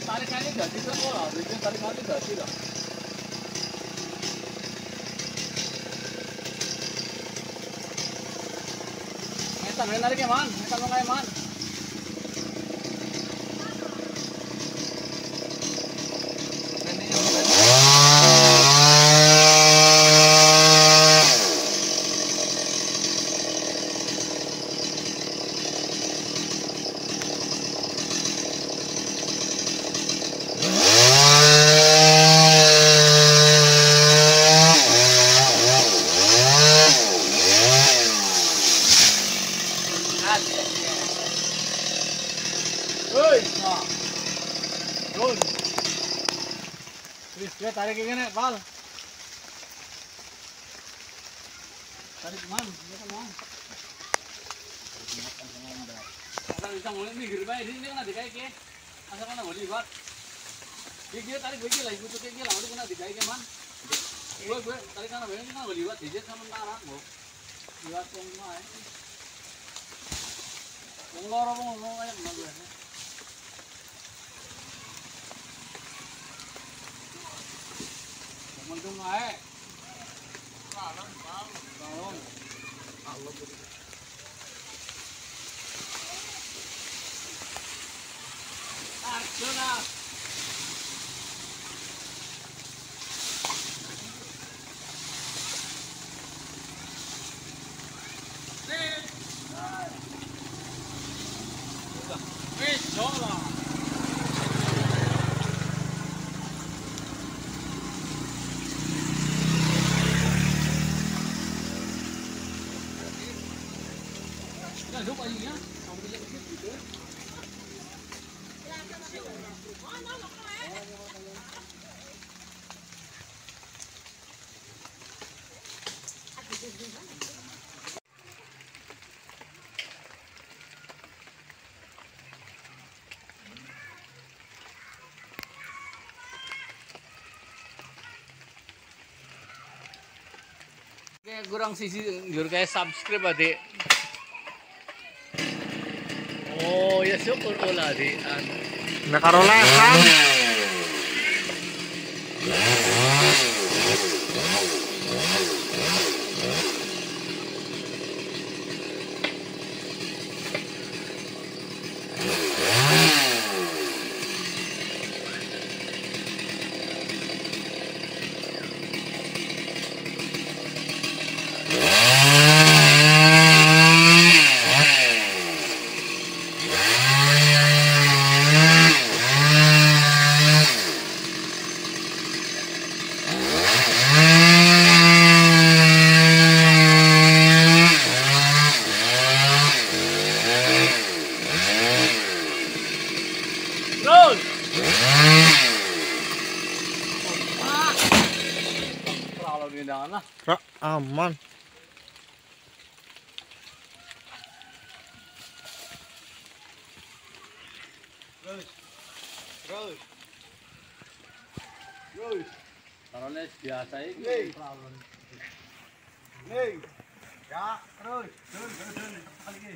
Tarikannya jadi sekolah, tarikannya jadi lah. Metan nariknya man, metan mau man. Ya tarik gini, Pal. Tarik mana? Ya kan mana? Asal bisa mulai mikir baik di sini kan ada kayak ke. Asal mana boleh buat. Gigi tarik begini lah, ikut kayak gini lah, udah kena dikai ke man. Gue tarik kana begini kan boleh buat, dijat sementara, Bu. Buat yang mana? Wong loro aja mana gue. Mendung ae. Balon. Allah beri. Arjuna. Wis, jola. Lúc ấy nhá, xong cái gì đó. Kayak kurang sisi jur kayak subscribe adik. Oh ya syukur olah di nakarolehan. Aman. Terus. Taruhnya biasa ini. Nih. Ya, terus. Turun. Lagi.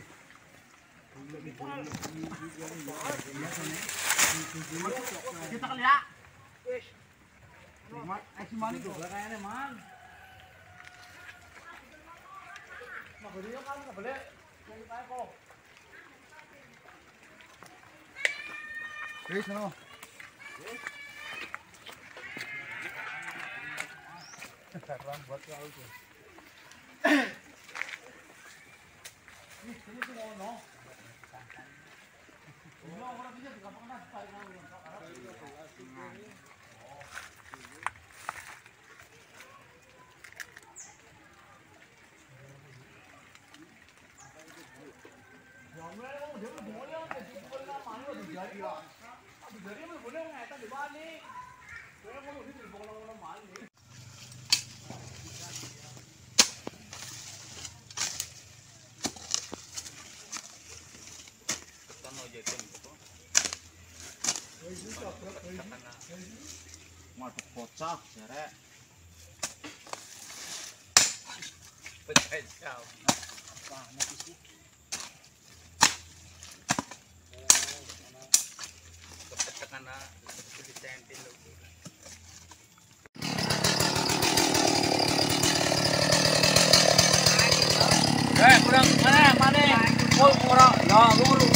Kita kali ya. Wis. Si Mani tuh kayaknya man. Nah, beliau kan enggak boleh jadi kayak kok. Wis no. Sekarang buat kau tuh. Ini tuh no. Ini orang bisa juga pernah sekali mau. Waduh kocak, jerek. Kurang mana? Oh, kurang. Ya, lurus.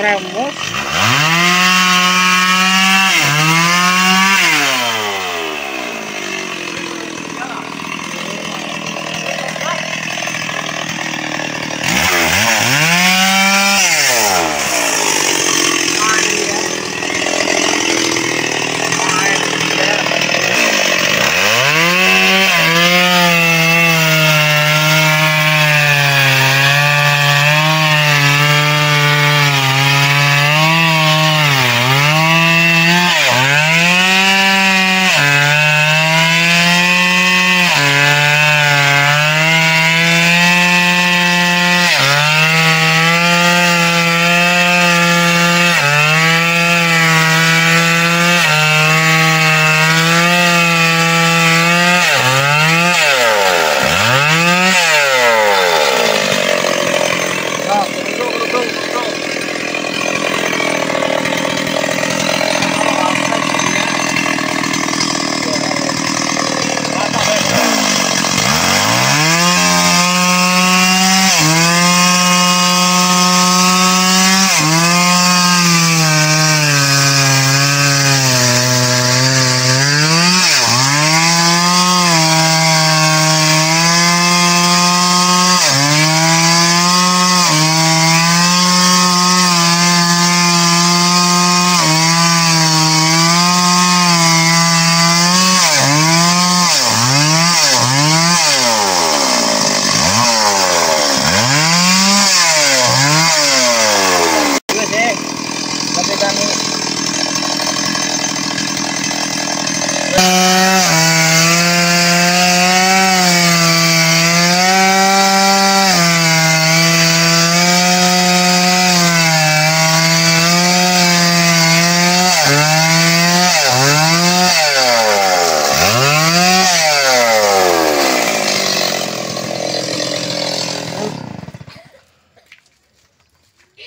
Tremos.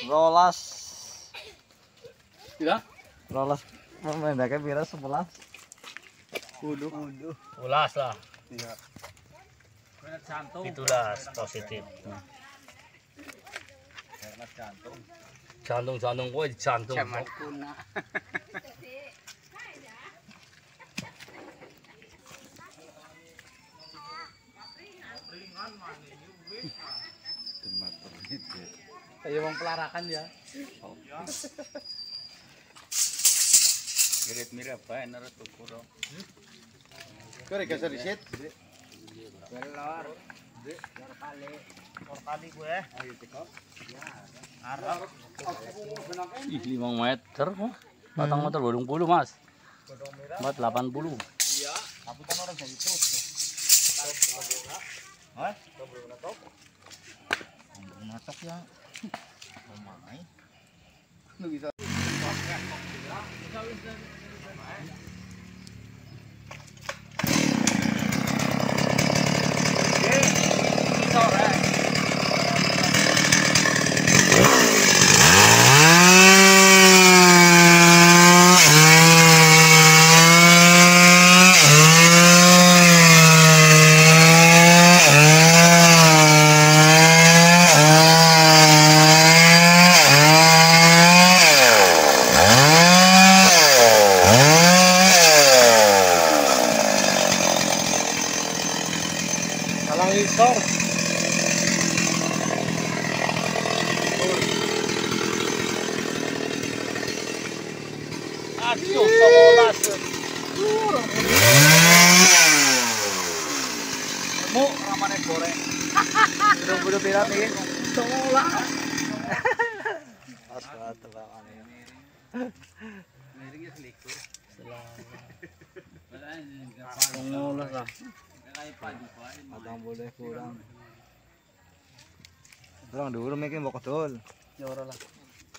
rolas. Tidak? Rolas memendaknya pira 11. Kudu. Ulas lah. Iya. Itulah positif. Jantung gue jantung. Zaman kuna. Kayak wong pelarakan ya. Gerit mirip bae nurut ukur. Kau rekas riset. Belor. Kali gue. Ayo cekok. Arep. Ih, 5 meter. Batang motor 80 mas. Buat 80. Tapi kan orang jadi terus. Hah? Matok ya. Mamai. Lu bisa. Alang isor. Aduh, 11. Mu ramane goreng. Udah pira nih? 11. Asal tebakan ya. Miringnya selikur. Pengulas lah. Atang boleh kurang. Kurang dulu mungkin mau kedul. Ya ora lah.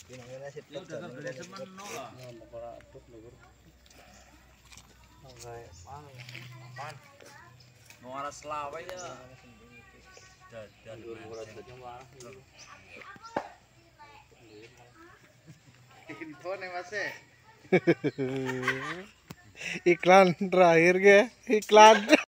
Gimana sih? Ya udah beli semen no lah. Mau arah selawe ya. Info nih Mas. Iklan terakhir ke iklan.